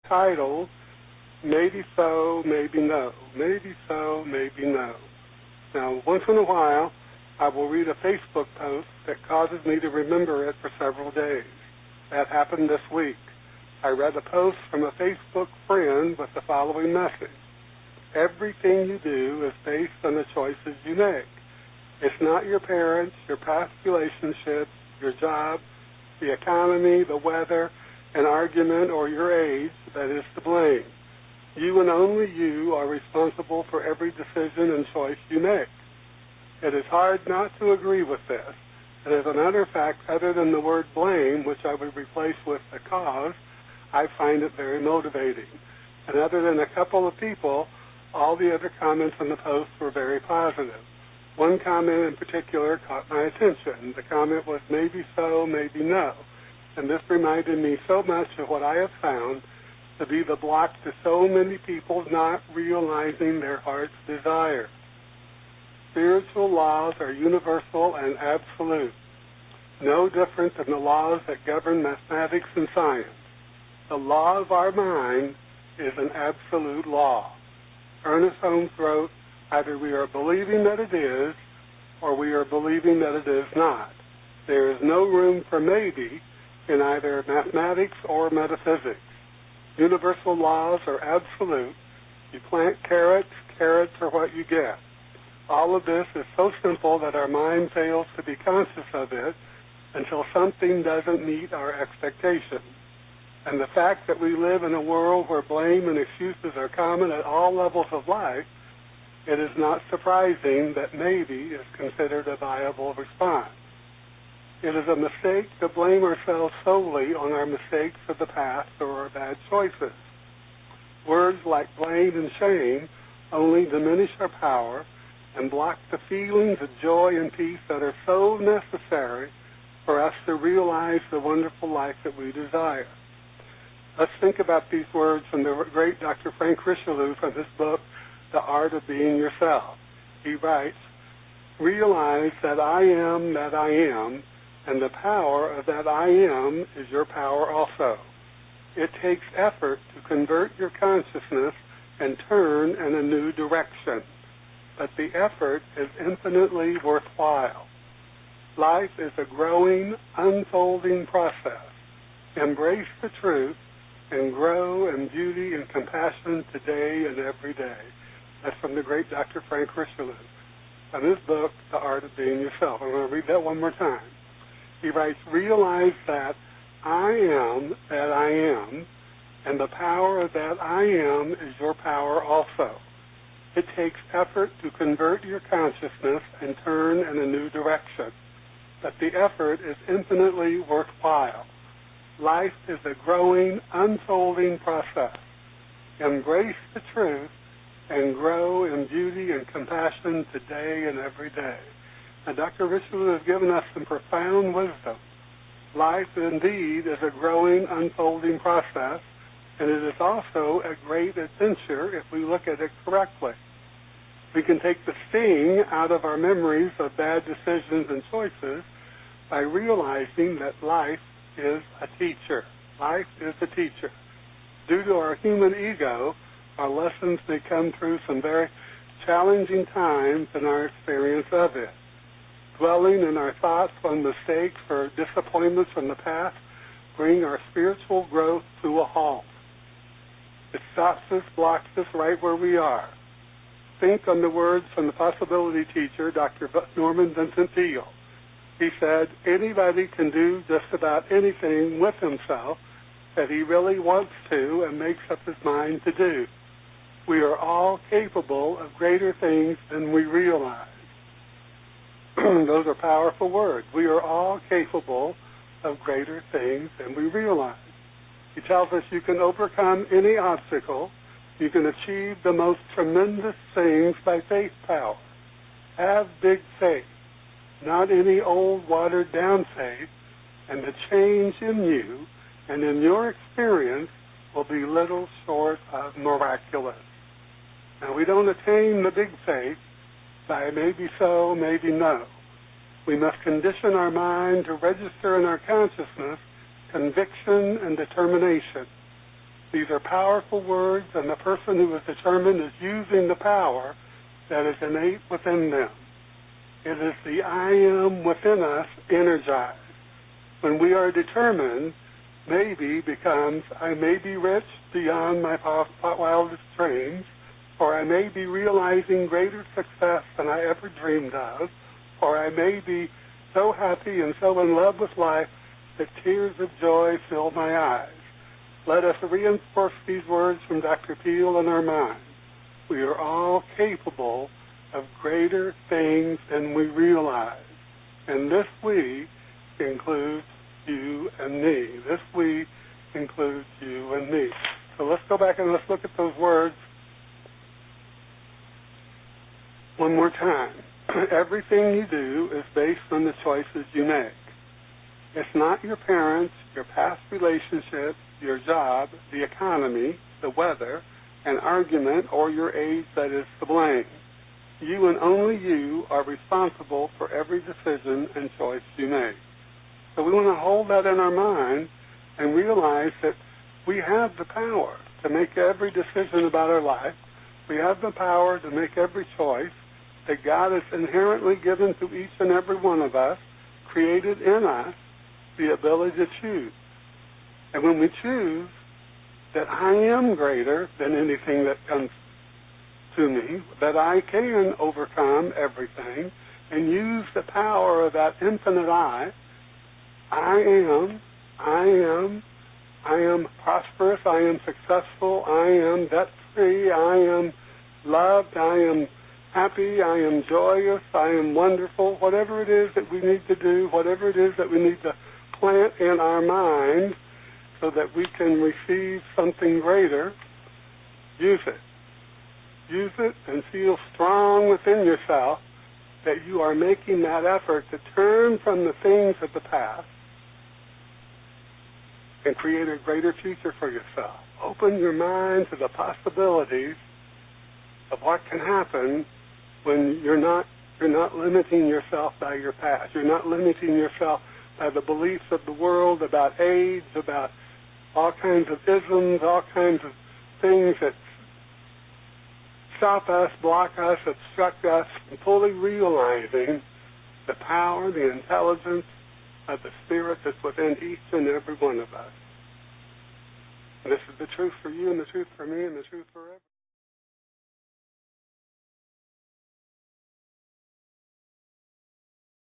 titled, Maybe So, Maybe No. Maybe so, maybe no. Now, once in a while, I will read a Facebook post that causes me to remember it for several days. That happened this week. I read a post from a Facebook friend with the following message. Everything you do is based on the choices you make. It's not your parents, your past relationships, your job, the economy, the weather, an argument, or your age that is to blame. You and only you are responsible for every decision and choice you make. It is hard not to agree with this, and as a matter of fact, other than the word blame, which I would replace with the cause, I find it very motivating. And other than a couple of people, all the other comments in the post were very positive. One comment in particular caught my attention. The comment was, maybe so, maybe no. And this reminded me so much of what I have found to be the block to so many people not realizing their heart's desire. Spiritual laws are universal and absolute, no different than the laws that govern mathematics and science. The law of our mind is an absolute law. Ernest Holmes wrote, either we are believing that it is, or we are believing that it is not. There is no room for maybe in either mathematics or metaphysics. Universal laws are absolute. You plant carrots, carrots are what you get. All of this is so simple that our mind fails to be conscious of it until something doesn't meet our expectations. And the fact that we live in a world where blame and excuses are common at all levels of life, it is not surprising that maybe is considered a viable response. It is a mistake to blame ourselves solely on our mistakes of the past or our bad choices. Words like blame and shame only diminish our power and block the feelings of joy and peace that are so necessary for us to realize the wonderful life that we desire. Let's think about these words from the great Dr. Frank Richelieu from his book, The Art of Being Yourself. He writes, realize that I am, and the power of that I am is your power also. It takes effort to convert your consciousness and turn in a new direction, but the effort is infinitely worthwhile. Life is a growing, unfolding process. Embrace the truth and grow in beauty and compassion today and every day. That's from the great Dr. Frank Richelieu. In his book, The Art of Being Yourself. I'm going to read that one more time. He writes, realize that I am, and the power of that I am is your power also. It takes effort to convert your consciousness and turn in a new direction, but the effort is infinitely worthwhile. Life is a growing, unfolding process. Embrace the truth and grow in beauty and compassion today and every day. Now, Dr. Richelieu has given us some profound wisdom. Life, indeed, is a growing, unfolding process, and it is also a great adventure if we look at it correctly. We can take the sting out of our memories of bad decisions and choices by realizing that life is a teacher. Life is a teacher. Due to our human ego, our lessons may come through some very challenging times in our experience of it. Dwelling in our thoughts on mistakes or disappointments from the past bring our spiritual growth to a halt. It stops us, blocks us right where we are. Think on the words from the possibility teacher, Dr. Norman Vincent Peale. He said, anybody can do just about anything with himself that he really wants to and makes up his mind to do. We are all capable of greater things than we realize. Those are powerful words. We are all capable of greater things than we realize. He tells us you can overcome any obstacle. You can achieve the most tremendous things by faith power. Have big faith, not any old watered-down faith, and the change in you and in your experience will be little short of miraculous. Now, we don't attain the big faith by maybe so, maybe no. We must condition our mind to register in our consciousness conviction and determination. These are powerful words, and the person who is determined is using the power that is innate within them. It is the I am within us energized. When we are determined, maybe becomes I may be rich beyond my wildest dreams, or I may be realizing greater success than I ever dreamed of, or I may be so happy and so in love with life that tears of joy fill my eyes. Let us reinforce these words from Dr. Peel in our minds. We are all capable of greater things than we realize. And this we includes you and me. This we includes you and me. So let's go back and let's look at those words one more time. Everything you do is based on the choices you make. It's not your parents, your past relationships, your job, the economy, the weather, an argument, or your age that is to blame. You and only you are responsible for every decision and choice you make. So we want to hold that in our mind and realize that we have the power to make every decision about our life. We have the power to make every choice that God has inherently given to each and every one of us, created in us the ability to choose. And when we choose that I am greater than anything that comes to me, that I can overcome everything and use the power of that infinite I am prosperous, I am successful, I am debt-free, I am loved, I am happy, I am joyous, I am wonderful, whatever it is that we need to do, whatever it is that we need to plant in our minds so that we can receive something greater, use it. Use it and feel strong within yourself that you are making that effort to turn from the things of the past and create a greater future for yourself. Open your mind to the possibilities of what can happen when you're not limiting yourself by your past. You're not limiting yourself by the beliefs of the world about AIDS, about all kinds of isms, all kinds of things that stop us, block us, obstruct us from fully realizing the power, the intelligence of the Spirit that's within each and every one of us. And this is the truth for you and the truth for me and the truth for everyone.